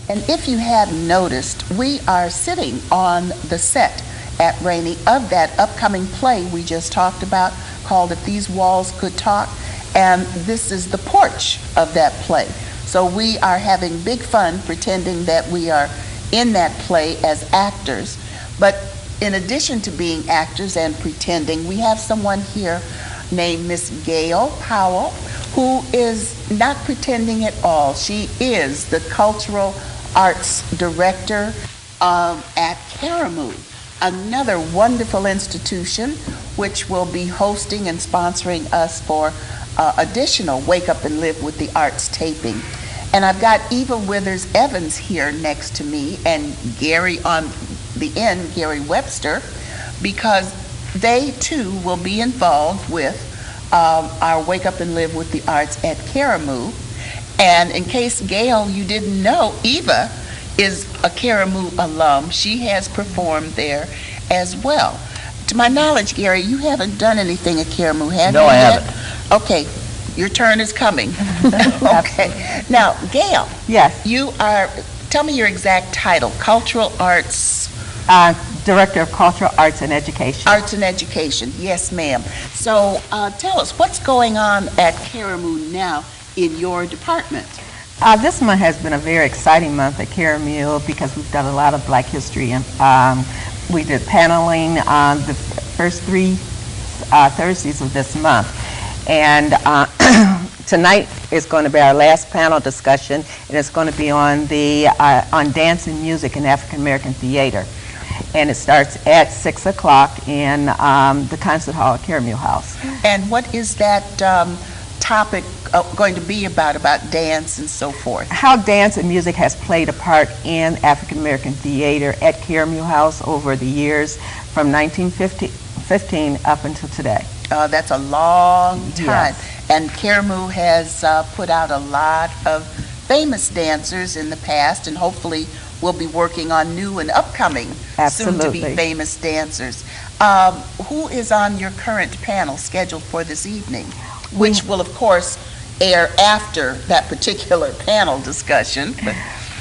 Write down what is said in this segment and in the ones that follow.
And if you hadn't noticed, we are sitting on the set at Rainey of that upcoming play we just talked about called If These Walls Could Talk, and this is the porch of that play. So we are having big fun pretending that we are in that play as actors. But in addition to being actors and pretending, we have someone here named Miss Gail Powell, who is not pretending at all. She is the Cultural Arts Director at Karamu, another wonderful institution which will be hosting and sponsoring us for additional Wake Up and Live with the Arts taping. And I've got Eva Withers Evans here next to me and Gary on the end, Gary Webster, because they too will be involved with our Wake Up and Live with the Arts at Karamu. And in case, Gail, you didn't know, Eva is a Karamu alum. She has performed there as well. To my knowledge, Gary, you haven't done anything at Karamu, have you? No, I haven't. Okay, your turn is coming. Okay. Now, Gail. Yes. You are, tell me your exact title, Cultural Arts. Director of Cultural Arts and Education. Arts and Education, yes ma'am. So tell us, what's going on at Karamu now in your department? This month has been a very exciting month at Karamu because we've done a lot of Black history. And we did paneling on the first three Thursdays of this month. And tonight is going to be our last panel discussion, and it's going to be on on dance and music in African American theater. And it starts at 6 o'clock in the Concert Hall at Karamu House. And what is that topic going to be about dance and so forth? How dance and music has played a part in African American theater at Karamu House over the years from 1915 up until today. That's a long time. Yes. And Karamu has put out a lot of famous dancers in the past, and hopefully we'll be working on new and upcoming soon-to-be famous dancers. Who is on your current panel scheduled for this evening, which will, of course, air after that particular panel discussion?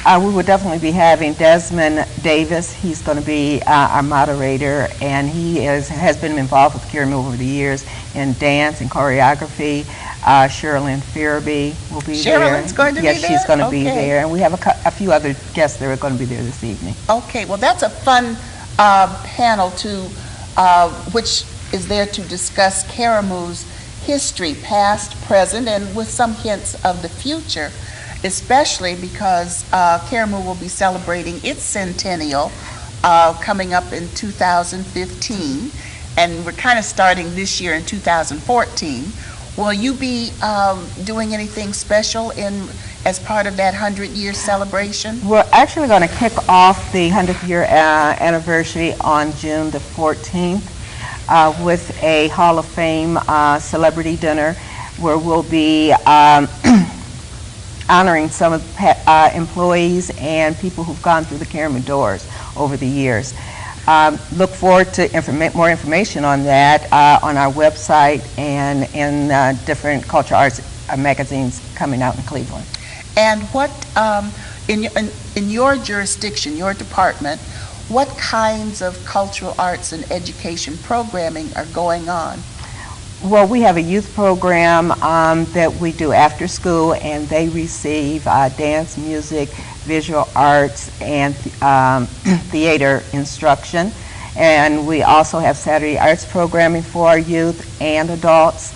We will definitely be having Desmond Davis. He's going to be our moderator, and he has been involved with Karamu over the years in dance and choreography. Sherilyn Fearby will be there. Sherilyn's going to be there? Yes, she's going to be there. And we have a few other guests that are going to be there this evening. Okay, well, that's a fun panel which is there to discuss Karamu's history, past, present, and with some hints of the future, especially because Karamu will be celebrating its centennial coming up in 2015, and we're kind of starting this year in 2014. Will you be doing anything special as part of that 100-year celebration? We're actually going to kick off the 100th year anniversary on June the 14th with a Hall of Fame celebrity dinner where we'll be honoring some of the employees and people who've gone through the Karamu doors over the years. Look forward to more information on that on our website and in different cultural arts magazines coming out in Cleveland. And what, in your jurisdiction, your department, what kinds of cultural arts and education programming are going on? Well, we have a youth program that we do after school, and they receive dance, music, visual arts, and theater instruction. And we also have Saturday arts programming for our youth and adults,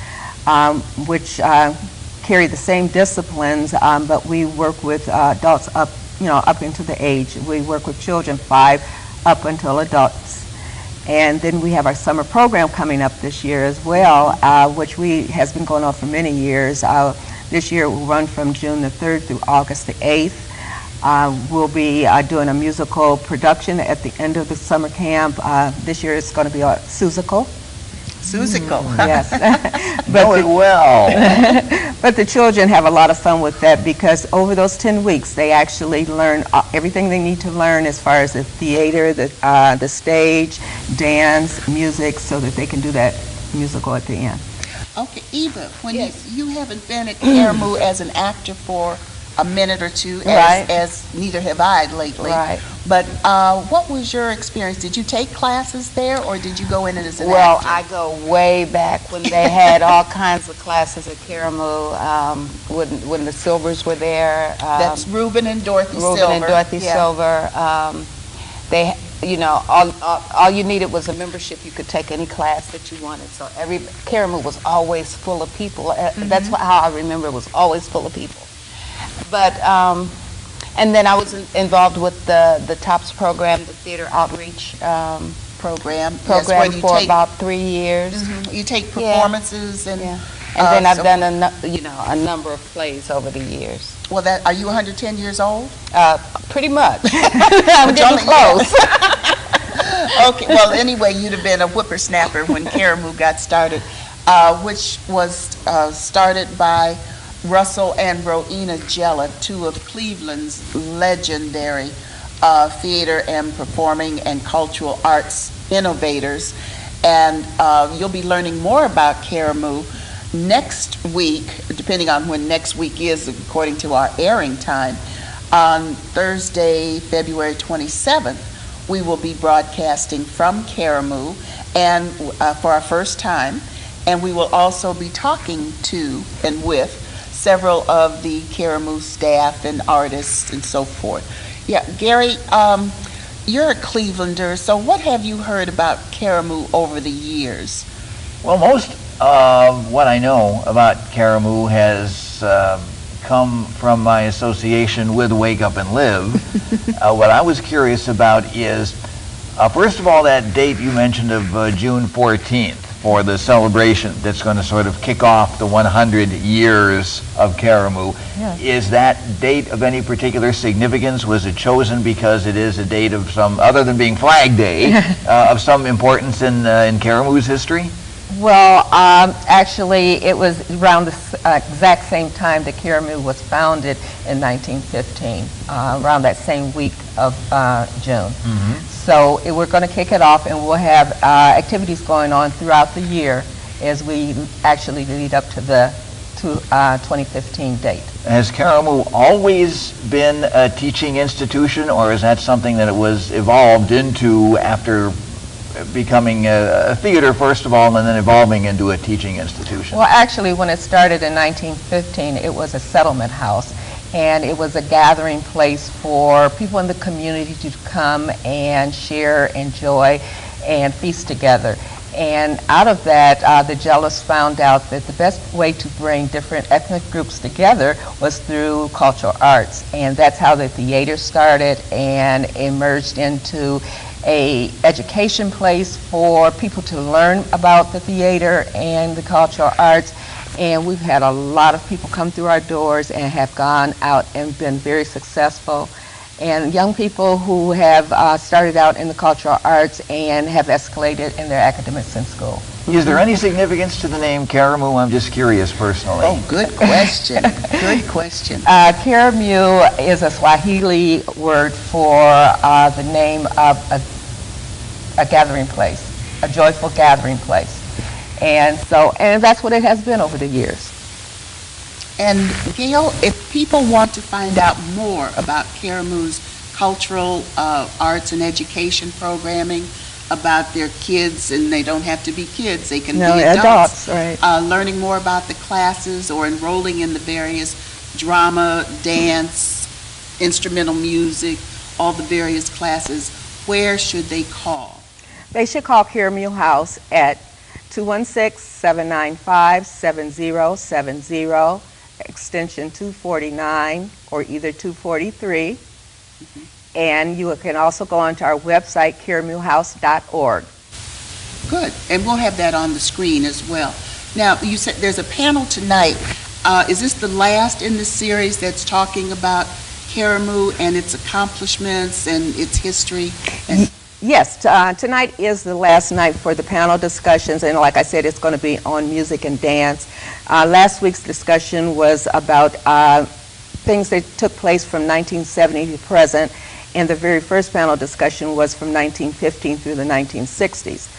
which carry the same disciplines, but we work with adults up into the age. We work with children 5 up until adults. And then we have our summer program coming up this year as well, which has been going on for many years. This year it will run from June the 3rd through August the 8th. We'll be doing a musical production at the end of the summer camp. This year it's going to be a Susical. Susical. Yes. But But the children have a lot of fun with that because over those 10 weeks they actually learn everything they need to learn as far as the theater, the stage, dance, music, so that they can do that musical at the end. Okay, Eva, when you haven't been at Karamu as an actor for a minute or two, Right. as neither have I lately. Right. But what was your experience? Did you take classes there, or did you go in as an Well, actor? I go way back when they had all kinds of classes at Karamu, when the Silvers were there. That's Reuben and Dorothy Reuben Silver. and Dorothy Yeah. Silver. They, all you needed was a membership. You could take any class that you wanted. So Karamu was always full of people. That's how I remember it was always full of people. But and then I was involved with the TOPS program, the theater outreach Program. Yes, where you for take, about 3 years. you take performances and. Yeah. And then I've so- done a number of plays over the years. Well, are you 110 years old? Pretty much. I'm getting close. Okay, well, anyway, you'd have been a whippersnapper when Karamu got started, which was started by Russell and Rowena Jella, two of Cleveland's legendary theater and performing and cultural arts innovators. And you'll be learning more about Karamu next week, depending on when next week is, according to our airing time. On Thursday, February 27th, we will be broadcasting from Karamu and for our first time, and we will also be talking to and with several of the Karamu staff and artists and so forth. Yeah, Gary, you're a Clevelander, so what have you heard about Karamu over the years? Well, most of what I know about Karamu has come from my association with Wake Up and Live. What I was curious about is, first of all, that date you mentioned of June 14th for the celebration that's going to sort of kick off the 100 years of Karamu. Yeah. Is that date of any particular significance? Was it chosen because it is a date of some, other than being Flag Day, of some importance in Karamu's history? Well, actually, it was around the exact same time that Karamu was founded in 1915, around that same week of June. So we're going to kick it off, and we'll have activities going on throughout the year as we actually lead up to the 2015 date. Has Karamu always been a teaching institution, or is that something that it was evolved into after becoming a theater, first of all, and then evolving into a teaching institution? Well, actually, when it started in 1915, it was a settlement house, and it was a gathering place for people in the community to come and share, enjoy, and feast together. And out of that, the Jellas found out that the best way to bring different ethnic groups together was through cultural arts. And that's how the theater started and emerged into a education place for people to learn about the theater and the cultural arts. And we've had a lot of people come through our doors and have gone out and been very successful. And young people who have started out in the cultural arts and have escalated in their academics in school. Is there any significance to the name Karamu? I'm just curious personally. Oh, good question. Good question. Karamu is a Swahili word for the name of a gathering place, a joyful gathering place. And that's what it has been over the years. And Gail, if people want to find out more about Karamu's cultural arts and education programming, about their kids, and they don't have to be kids, they can be adults, right. Learning more about the classes or enrolling in the various drama, dance, instrumental music, all the various classes, where should they call? They should call Karamu House at 216-795-7070, extension 249 or either 243. And you can also go onto our website, karamuhouse.org. Good, and we'll have that on the screen as well. Now, you said there's a panel tonight. Is this the last in the series that's talking about Karamu and its accomplishments and its history? And Yes, tonight is the last night for the panel discussions, and like I said, it's going to be on music and dance. Last week's discussion was about things that took place from 1970 to present, and the very first panel discussion was from 1915 through the 1960s.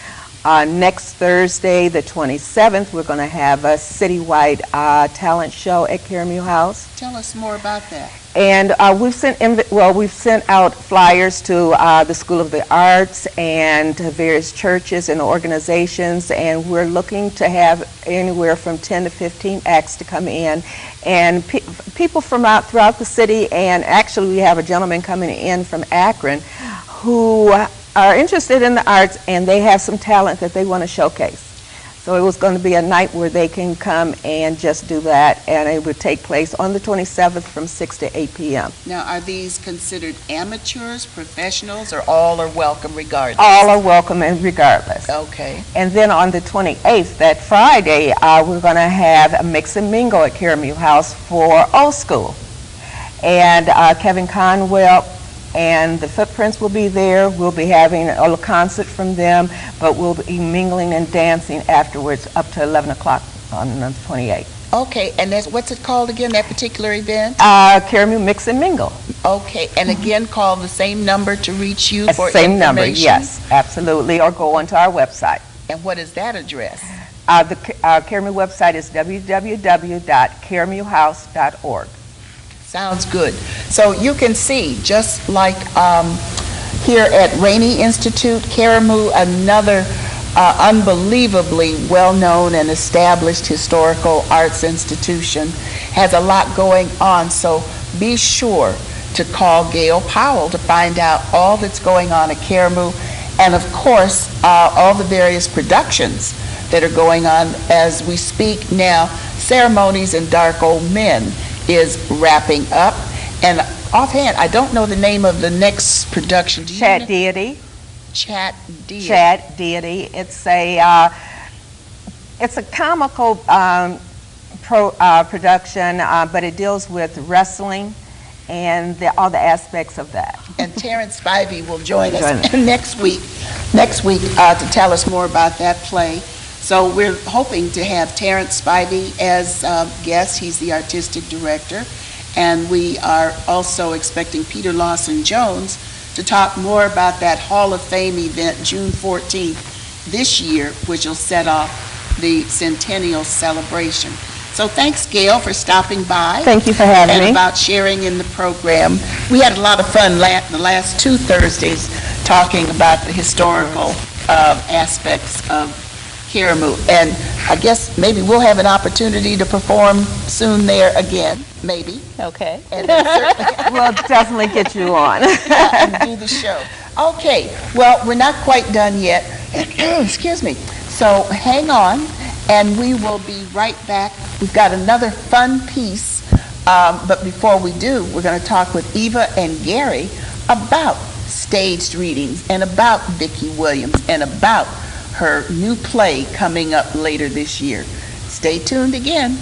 Next Thursday, the 27th, we're going to have a citywide talent show at Karamu House. Tell us more about that. And we've sent out flyers to the School of the Arts and to various churches and organizations, and we're looking to have anywhere from 10 to 15 acts to come in, and people from throughout the city. And actually, we have a gentleman coming in from Akron who are interested in the arts, and they have some talent that they want to showcase. So it was going to be a night where they can come and just do that, and it would take place on the 27th from 6 to 8 p.m. Now, are these considered amateurs, professionals, or all are welcome regardless? All are welcome and regardless. Okay. And then on the 28th, that Friday, we're going to have a mix and mingle at Karamu House for old school. And Kevin Conwell and the Footprints will be there. We'll be having a little concert from them, but we'll be mingling and dancing afterwards up to 11 o'clock on the 28th. Okay, and that's, what's it called again, that particular event? Karamu Mix and Mingle. Okay, and again, call the same number to reach you for Same number, information? yes, absolutely, or go onto our website. And what is that address? The Karamu website is www.karamuhouse.org. Sounds good. So you can see, just like here at Rainey Institute, Karamu, another unbelievably well-known and established historical arts institution, has a lot going on. So be sure to call Gail Powell to find out all that's going on at Karamu, and of course, all the various productions that are going on as we speak now. Ceremonies and Dark Old Men is wrapping up, and offhand, I don't know the name of the next production. Do you know? Deity. Chat Deity. Chat Deity. It's a comical production, but it deals with wrestling and all the aspects of that. And Terrence Spivey will join us next week to tell us more about that play. So we're hoping to have Terrence Spivey as guest. He's the artistic director. And we are also expecting Peter Lawson Jones to talk more about that Hall of Fame event June 14th this year, which will set off the centennial celebration. So thanks, Gail, for stopping by. Thank you for having me. And about sharing in the program. We had a lot of fun the last 2 Thursdays talking about the historical aspects of Karamu, and I guess maybe we'll have an opportunity to perform soon there again, maybe. Okay. And then certainly We'll definitely get you on. and do the show. Okay, well, we're not quite done yet. Excuse me. So hang on, and we will be right back. We've got another fun piece, but before we do, we're going to talk with Eva and Gary about staged readings and about Vicki Williams and about her new play coming up later this year. Stay tuned again.